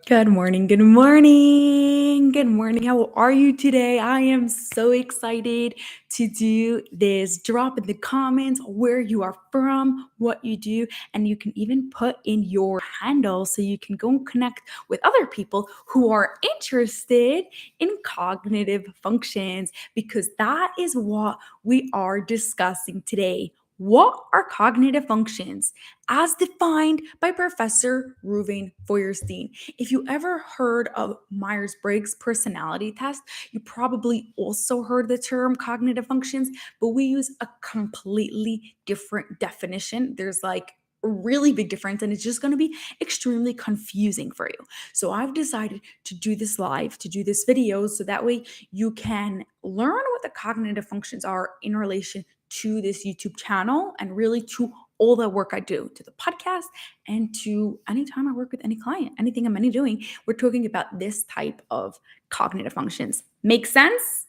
Good morning. Good morning. Good morning. How are you today? I am so excited to do this. Drop in the comments where you are from, what you do, and you can even put in your handle so you can go and connect with other people who are interested in cognitive functions because that is what we are discussing today. What are cognitive functions as defined by Professor Reuven Feuerstein? If you ever heard of Myers-Briggs personality test, you probably also heard the term cognitive functions, but we use a completely different definition. There's like a really big difference and it's just going to be extremely confusing for you. So I've decided to do this live, to do this video so that way you can learn what the cognitive functions are in relation to this YouTube channel and really to all the work I do, to the podcast and to anytime I work with any client, anything I'm doing, we're talking about this type of cognitive functions. Make sense?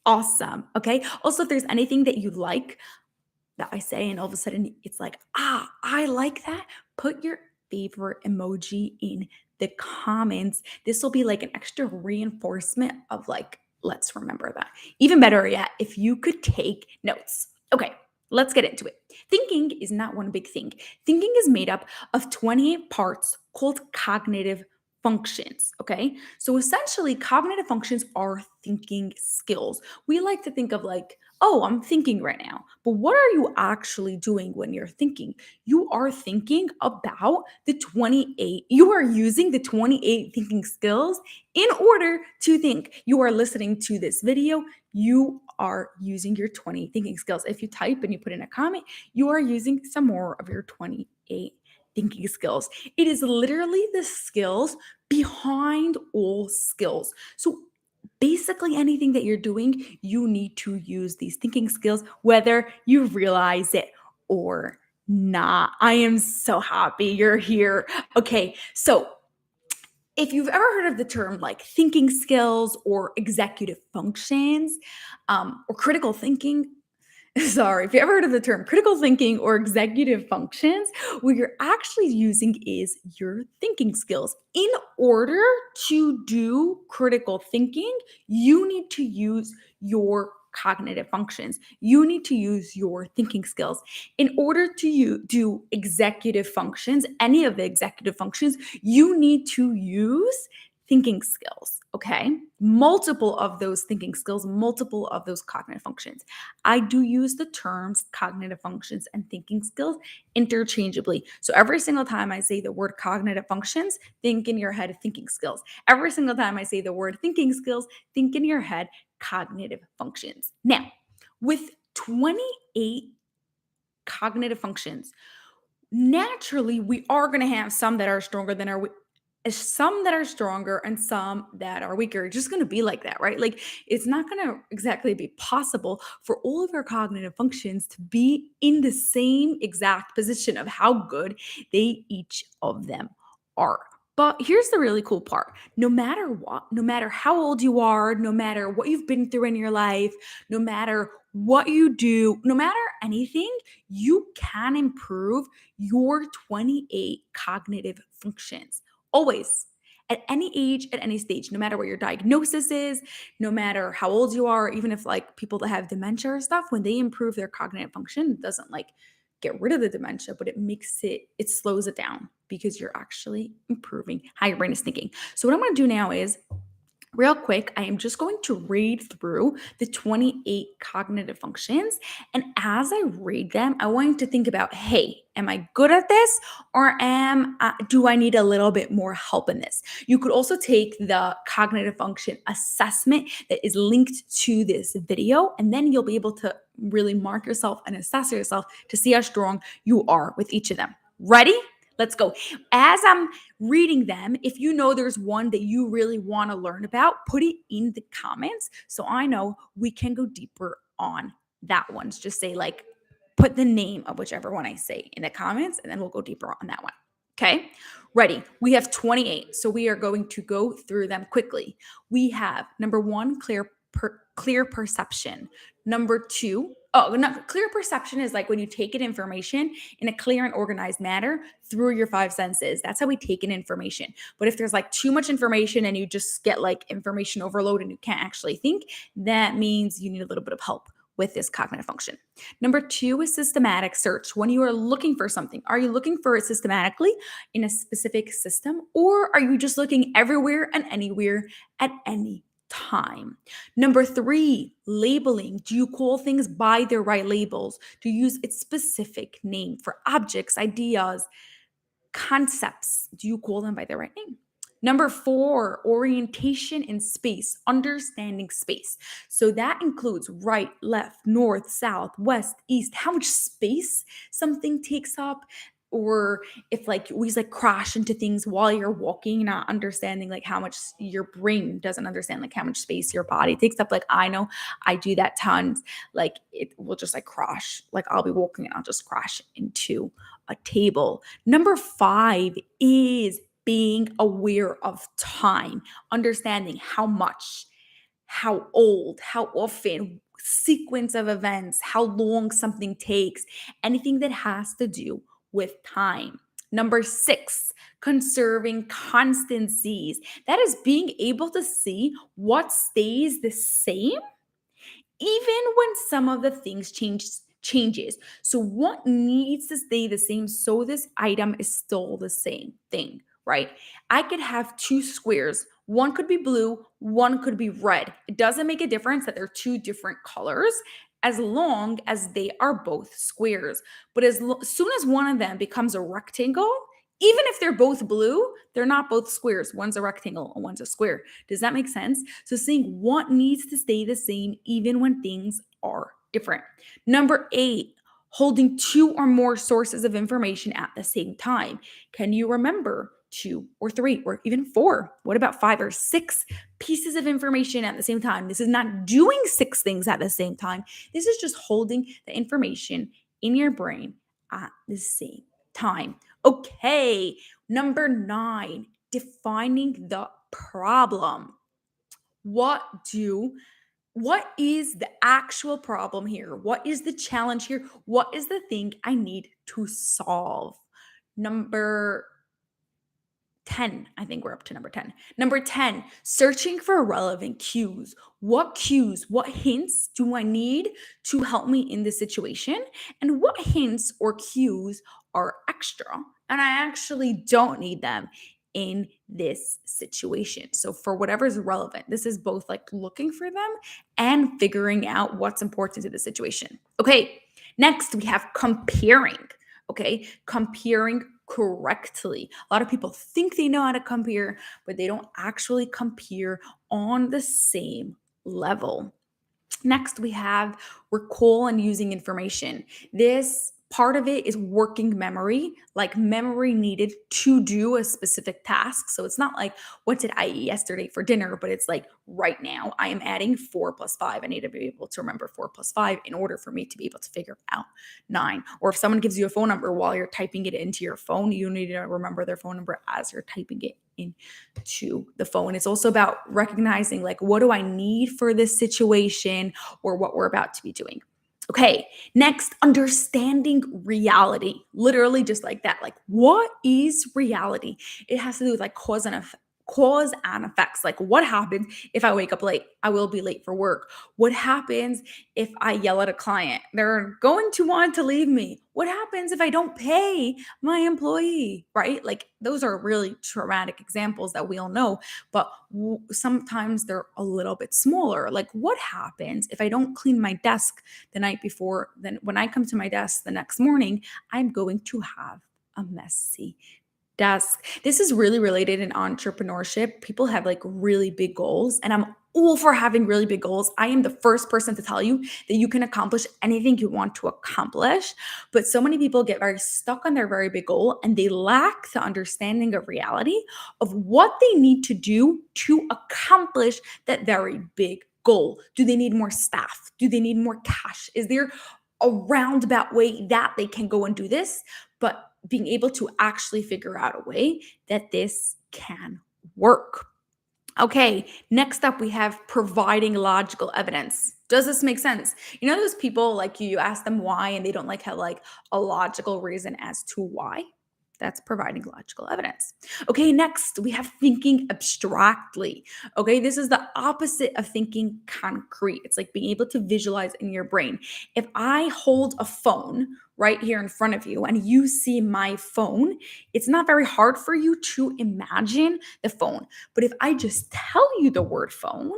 Awesome. Okay. Also, if there's anything that you like that I say, and all of a sudden it's like, I like that, put your favorite emoji in the comments. This will be like an extra reinforcement of like, let's remember that. Even better yet, if you could take notes. Okay, let's get into it. Thinking is not one big thing. Thinking is made up of 28 parts called cognitive functions. Okay, so essentially, cognitive functions are thinking skills. We like to think of like, oh, I'm thinking right now. But what are you actually doing when you're thinking? You are thinking about the 28, you are using the 28 thinking skills in order to think. You are listening to this video, you are using your 20 thinking skills. If you type and you put in a comment, you are using some more of your 28 thinking skills. It is literally the skills behind all skills. So basically anything that you're doing, you need to use these thinking skills, whether you realize it or not. I am so happy you're here. Okay, so if you've ever heard of the term like thinking skills or executive functions or critical thinking, sorry, if you ever heard of the term critical thinking or executive functions, what you're actually using is your thinking skills. In order to do critical thinking, you need to use your cognitive functions. You need to use your thinking skills. In order to do executive functions, any of the executive functions, you need to use thinking skills, okay? Multiple of those thinking skills, multiple of those cognitive functions. I do use the terms cognitive functions and thinking skills interchangeably. So every single time I say the word cognitive functions, think in your head thinking skills. Every single time I say the word thinking skills, think in your head cognitive functions. Now, with 28 cognitive functions, naturally we are going to have some that are stronger than our some that are stronger and some that are weaker. It's just going to be like that, right? Like it's not going to exactly be possible for all of our cognitive functions to be in the same exact position of how good they each of them are. But here's the really cool part. No matter what, no matter how old you are, no matter what you've been through in your life, no matter what you do, no matter anything, you can improve your 28 cognitive functions. Always. At any age, at any stage, no matter what your diagnosis is, no matter how old you are, even if like people that have dementia or stuff, when they improve their cognitive function, it doesn't like get rid of the dementia, but it slows it down because you're actually improving how your brain is thinking. So what I'm going to do now is real quick, I am just going to read through the 28 cognitive functions. And as I read them, I want you to think about, hey, am I good at this? Or do I need a little bit more help in this? You could also take the cognitive function assessment that is linked to this video, and then you'll be able to really mark yourself and assess yourself to see how strong you are with each of them. Ready? Let's go. As I'm reading them, if you know there's one that you really want to learn about, put it in the comments so I know we can go deeper on that one. Just say like, put the name of whichever one I say in the comments, and then we'll go deeper on that one. Okay, ready? We have 28, so we are going to go through them quickly. We have number one, clear perception. Number two, Oh, no, clear perception is like when you take in information in a clear and organized manner through your five senses. That's how we take in information. But if there's like too much information and you just get like information overload and you can't actually think, that means you need a little bit of help with this cognitive function. Number two is systematic search. When you are looking for something, are you looking for it systematically in a specific system, or are you just looking everywhere and anywhere at any time? Number three, labeling. Do you call things by their right labels? Do you use its specific name for objects, ideas, concepts? Do you call them by their right name? Number four, orientation in space, understanding space. So that includes right, left, north, south, west, east, how much space something takes up, or if like we like crash into things while you're walking, not understanding like how much your brain doesn't understand like how much space your body takes up. Like I know I do that tons. Like it will just like crash. Like I'll be walking and I'll just crash into a table. Number five is being aware of time, understanding how much, how old, how often, sequence of events, how long something takes, anything that has to do with time. Number six, conserving constancies. That is being able to see what stays the same even when some of the things changes. So what needs to stay the same so this item is still the same thing, right? I could have two squares. One could be blue, one could be red. It doesn't make a difference that they're two different colors as long as they are both squares. But soon as one of them becomes a rectangle, even if they're both blue, they're not both squares. One's a rectangle and one's a square. Does that make sense? So seeing what needs to stay the same even when things are different. Number eight, holding two or more sources of information at the same time. Can you remember two or three or even four? What about five or six pieces of information at the same time? This is not doing six things at the same time. This is just holding the information in your brain at the same time. Okay, number nine, defining the problem. What is the actual problem here? What is the challenge here? What is the thing I need to solve? Number 10, I think we're up to number 10. Number 10, searching for relevant cues. What cues, what hints do I need to help me in this situation? And what hints or cues are extra? And I actually don't need them in this situation. So, for whatever's relevant, this is both like looking for them and figuring out what's important to the situation. Okay, next we have comparing. Okay, comparing correctly. A lot of people think they know how to compare, but they don't actually compare on the same level. Next, we have recall and using information. This part of it is working memory, like memory needed to do a specific task. So it's not like, what did I eat yesterday for dinner? But it's like, right now, I am adding 4 plus 5. I need to be able to remember 4 plus 5 in order for me to be able to figure out 9. Or if someone gives you a phone number while you're typing it into your phone, you need to remember their phone number as you're typing it into the phone. It's also about recognizing, like, what do I need for this situation or what we're about to be doing. Okay, next, understanding reality. Literally just like that. Like, what is reality? It has to do with like cause and effects. Like, what happens if I wake up late? I will be late for work. What happens if I yell at a client? They're going to want to leave me. What happens if I don't pay my employee, right? Like, those are really traumatic examples that we all know, but sometimes they're a little bit smaller. Like, what happens if I don't clean my desk the night before? Then when I come to my desk the next morning, I'm going to have a messy desk. This is really related in entrepreneurship. People have like really big goals, and I'm all for having really big goals. I am the first person to tell you that you can accomplish anything you want to accomplish. But so many people get very stuck on their very big goal and they lack the understanding of reality of what they need to do to accomplish that very big goal. Do they need more staff? Do they need more cash? Is there a roundabout way that they can go and do this? But being able to actually figure out a way that this can work. Okay, next up we have providing logical evidence. Does this make sense? You know those people like you ask them why and they don't like have like a logical reason as to why? That's providing logical evidence. Okay, next we have thinking abstractly. Okay, this is the opposite of thinking concrete. It's like being able to visualize in your brain. If I hold a phone right here in front of you and you see my phone, it's not very hard for you to imagine the phone. But if I just tell you the word phone,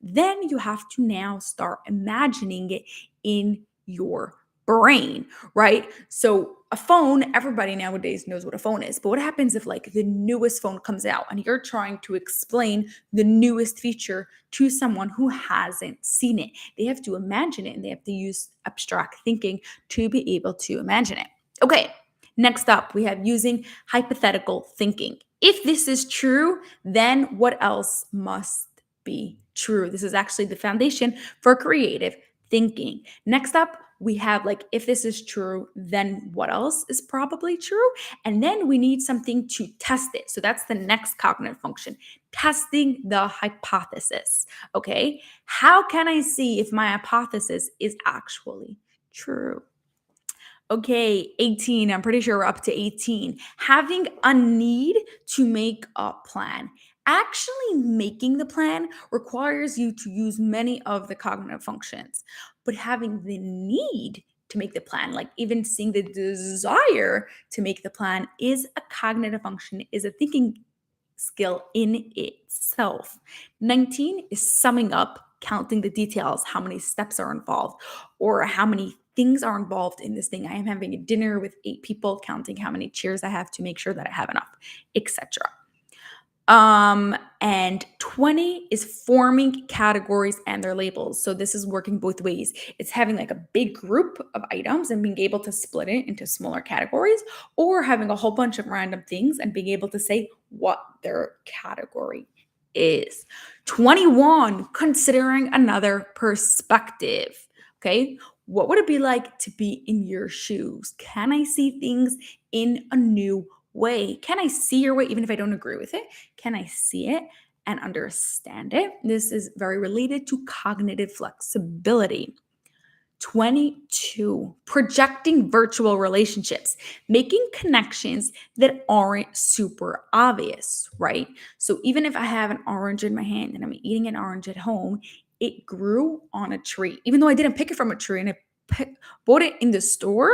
then you have to now start imagining it in your brain, right? So a phone, everybody nowadays knows what a phone is. But what happens if like the newest phone comes out and you're trying to explain the newest feature to someone who hasn't seen it? They have to imagine it and they have to use abstract thinking to be able to imagine it. Okay, next up, we have using hypothetical thinking. If this is true, then what else must be true? This is actually the foundation for creative thinking. Next up, we have like, if this is true, then what else is probably true? And then we need something to test it. So that's the next cognitive function, testing the hypothesis. Okay. How can I see if my hypothesis is actually true? Okay, 18. I'm pretty sure we're up to 18. Having a need to make a plan. Actually, making the plan requires you to use many of the cognitive functions, but having the need to make the plan, like even seeing the desire to make the plan, is a cognitive function, is a thinking skill in itself. 19 is summing up, counting the details, how many steps are involved, or how many things are involved in this thing. I am having a dinner with 8 people, counting how many chairs I have to make sure that I have enough, etc. And 20 is forming categories and their labels. So this is working both ways. It's having like a big group of items and being able to split it into smaller categories, or having a whole bunch of random things and being able to say what their category is. 21, considering another perspective. Okay. What would it be like to be in your shoes? Can I see things in a new way? Can I see your way even if I don't agree with it? Can I see it and understand it? This is very related to cognitive flexibility. 22, projecting virtual relationships, making connections that aren't super obvious, right? So even if I have an orange in my hand and I'm eating an orange at home, it grew on a tree. Even though I didn't pick it from a tree and bought it in the store,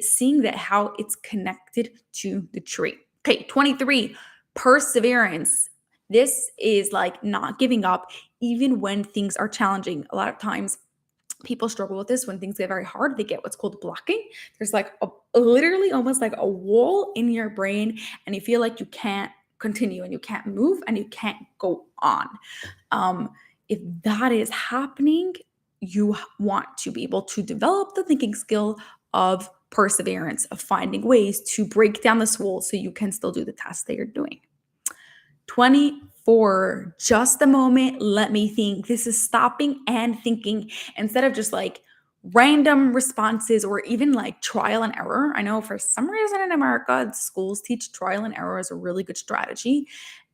seeing that how it's connected to the tree. Okay, 23, perseverance. This is like not giving up even when things are challenging. A lot of times people struggle with this when things get very hard. They get what's called blocking. There's like literally almost like a wall in your brain, and you feel like you can't continue and you can't move and you can't go on. If that is happening, you want to be able to develop the thinking skill of perseverance, of finding ways to break down this wall so you can still do the task that you're doing. 24, just a moment, let me think. This is stopping and thinking instead of just like random responses or even like trial and error. I know for some reason in America, schools teach trial and error as a really good strategy.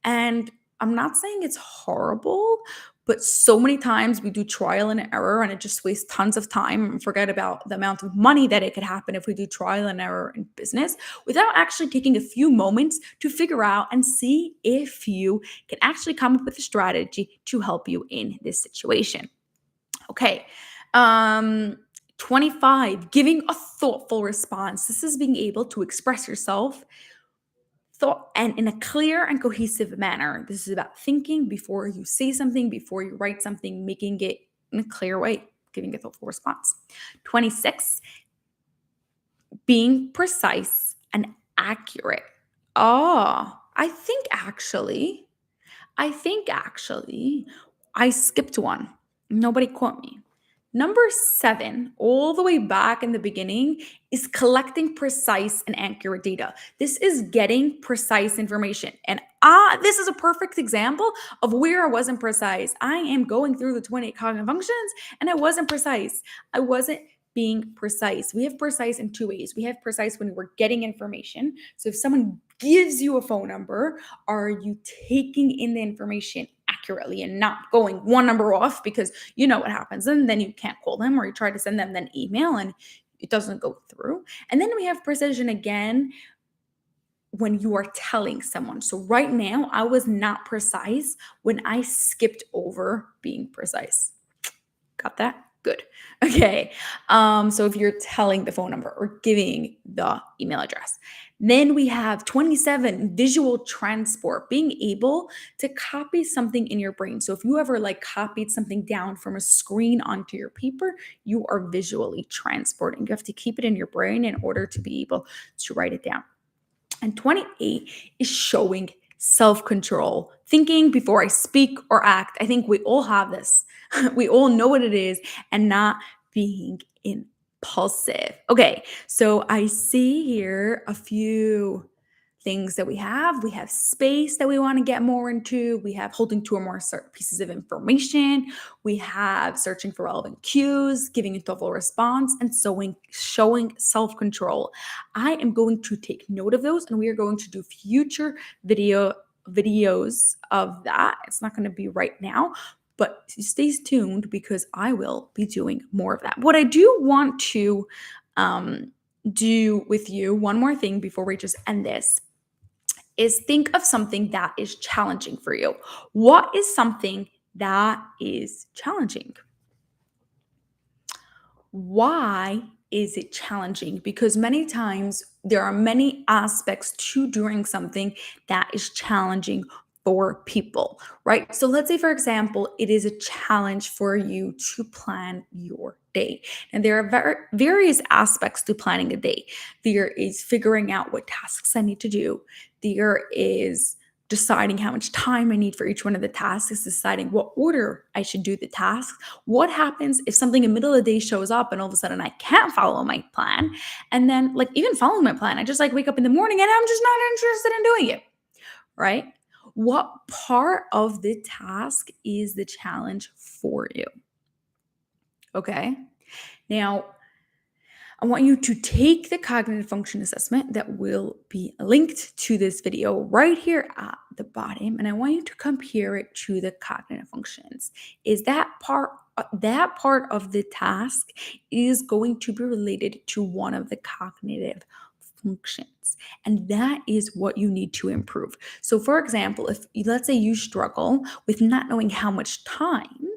And I'm not saying it's horrible, but so many times we do trial and error and it just wastes tons of time and forget about the amount of money that it could happen if we do trial and error in business without actually taking a few moments to figure out and see if you can actually come up with a strategy to help you in this situation. Okay. 25, giving a thoughtful response. This is being able to express yourself thought and in a clear and cohesive manner. This is about thinking before you say something, before you write something, making it in a clear way, giving a thoughtful response. 26, being precise and accurate. Oh, I think actually, I skipped one. Nobody quote me. Number 7, all the way back in the beginning, is collecting precise and accurate data. This is getting precise information. And this is a perfect example of where I wasn't precise. I am going through the 28 cognitive functions and I wasn't precise. I wasn't being precise. We have precise in 2 ways. We have precise when we're getting information. So if someone gives you a phone number, are you taking in the information accurately? accurately and not going one number off, because you know what happens. And then you can't call them, or you try to send them an email and it doesn't go through. And then we have precision again when you are telling someone. So right now, I was not precise when I skipped over being precise. Got that? Good. Okay. So if you're telling the phone number or giving the email address, then we have 27, visual transport, being able to copy something in your brain. So if you ever like copied something down from a screen onto your paper, you are visually transporting. You have to keep it in your brain in order to be able to write it down. And 28 is showing self-control, thinking before I speak or act. I think we all have this. We all know what it is, and not being impulsive. Okay, so I see here a few things that we have. We have space that we want to get more into. We have holding to or more certain pieces of information. We have searching for relevant cues, giving a thoughtful response, and showing self-control. I am going to take note of those, and we are going to do future videos of that. It's not going to be right now, but stay tuned because I will be doing more of that. What I do want to do with you, one more thing before we just end this, is think of something that is challenging for you. What is something that is challenging? Why is it challenging? Because many times there are many aspects to doing something that is challenging for people, right? So let's say, for example, it is a challenge for you to plan your day. And there are various aspects to planning a day. There is figuring out what tasks I need to do. There is deciding how much time I need for each one of the tasks, deciding what order I should do the tasks. What happens if something in the middle of the day shows up and all of a sudden I can't follow my plan? And then, like, even following my plan, I just like wake up in the morning and I'm just not interested in doing it, right? What part of the task is the challenge for you? Okay. Now, I want you to take the cognitive function assessment that will be linked to this video right here at the bottom, and I want you to compare it to the cognitive functions. Is that part of the task is going to be related to one of the cognitive functions, and that is what you need to improve. So for example, if let's say you struggle with not knowing how much time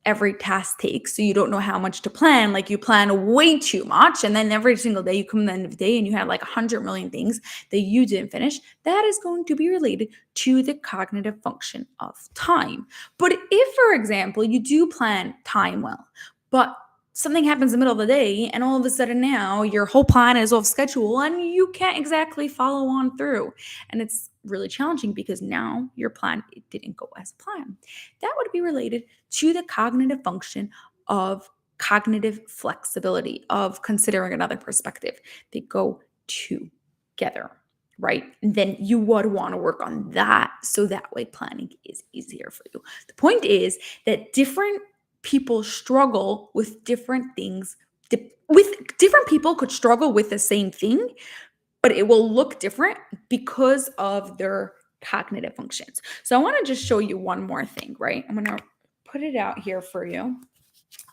every task takes, so you don't know how much to plan, like you plan way too much, and then every single day you come to the end of the day and you have like 100 million things that you didn't finish, that is going to be related to the cognitive function of time. But if, for example, you do plan time well, but something happens in the middle of the day and all of a sudden now your whole plan is off schedule and you can't exactly follow on through, and it's really challenging because now your plan, it didn't go as planned, that would be related to the cognitive function of cognitive flexibility, of considering another perspective. They go together, right? And then you would want to work on that so that way planning is easier for you. The point is that different people struggle with different things. With different people could struggle with the same thing, but it will look different because of their cognitive functions. So I want to just show you one more thing, right? I'm going to put it out here for you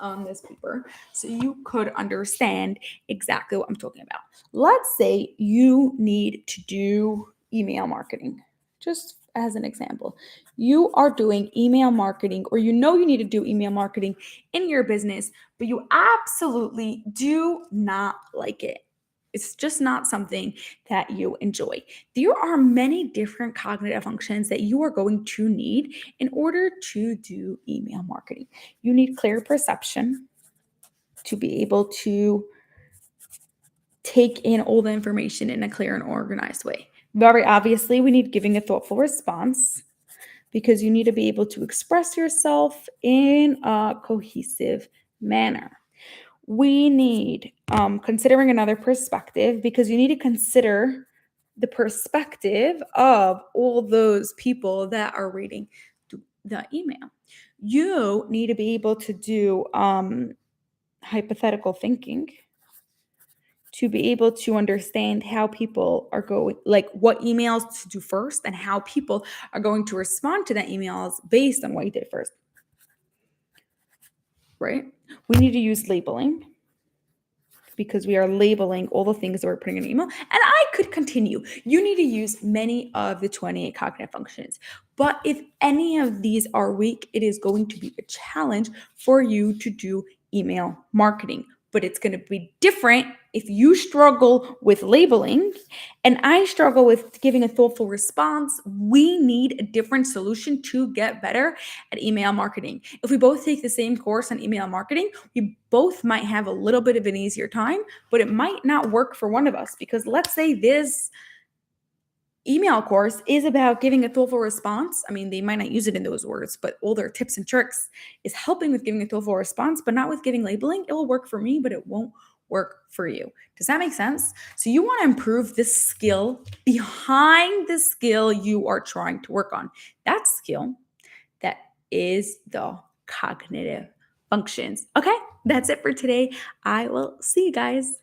on this paper so you could understand exactly what I'm talking about. Let's say you need to do email marketing, just as an example. You are doing email marketing, or you know you need to do email marketing in your business, but you absolutely do not like it. It's just not something that you enjoy. There are many different cognitive functions that you are going to need in order to do email marketing. You need clear perception to be able to take in all the information in a clear and organized way. Very obviously, we need giving a thoughtful response because you need to be able to express yourself in a cohesive manner. We need considering another perspective because you need to consider the perspective of all those people that are reading the email. You need to be able to do hypothetical thinking to be able to understand how people are going, like what emails to do first and how people are going to respond to that emails based on what you did first, right? We need to use labeling because we are labeling all the things that we're putting in an email. And I could continue. You need to use many of the 28 cognitive functions. But if any of these are weak, it is going to be a challenge for you to do email marketing. But it's going to be different if you struggle with labeling and I struggle with giving a thoughtful response. We need a different solution to get better at email marketing. If we both take the same course on email marketing, we both might have a little bit of an easier time, but it might not work for one of us because let's say this email course is about giving a thoughtful response. I mean, they might not use it in those words, but all their tips and tricks is helping with giving a thoughtful response, but not with giving labeling. It will work for me, but it won't work for you. Does that make sense? So you want to improve this skill behind the skill you are trying to work on. That skill, that is the cognitive functions. Okay, that's it for today. I will see you guys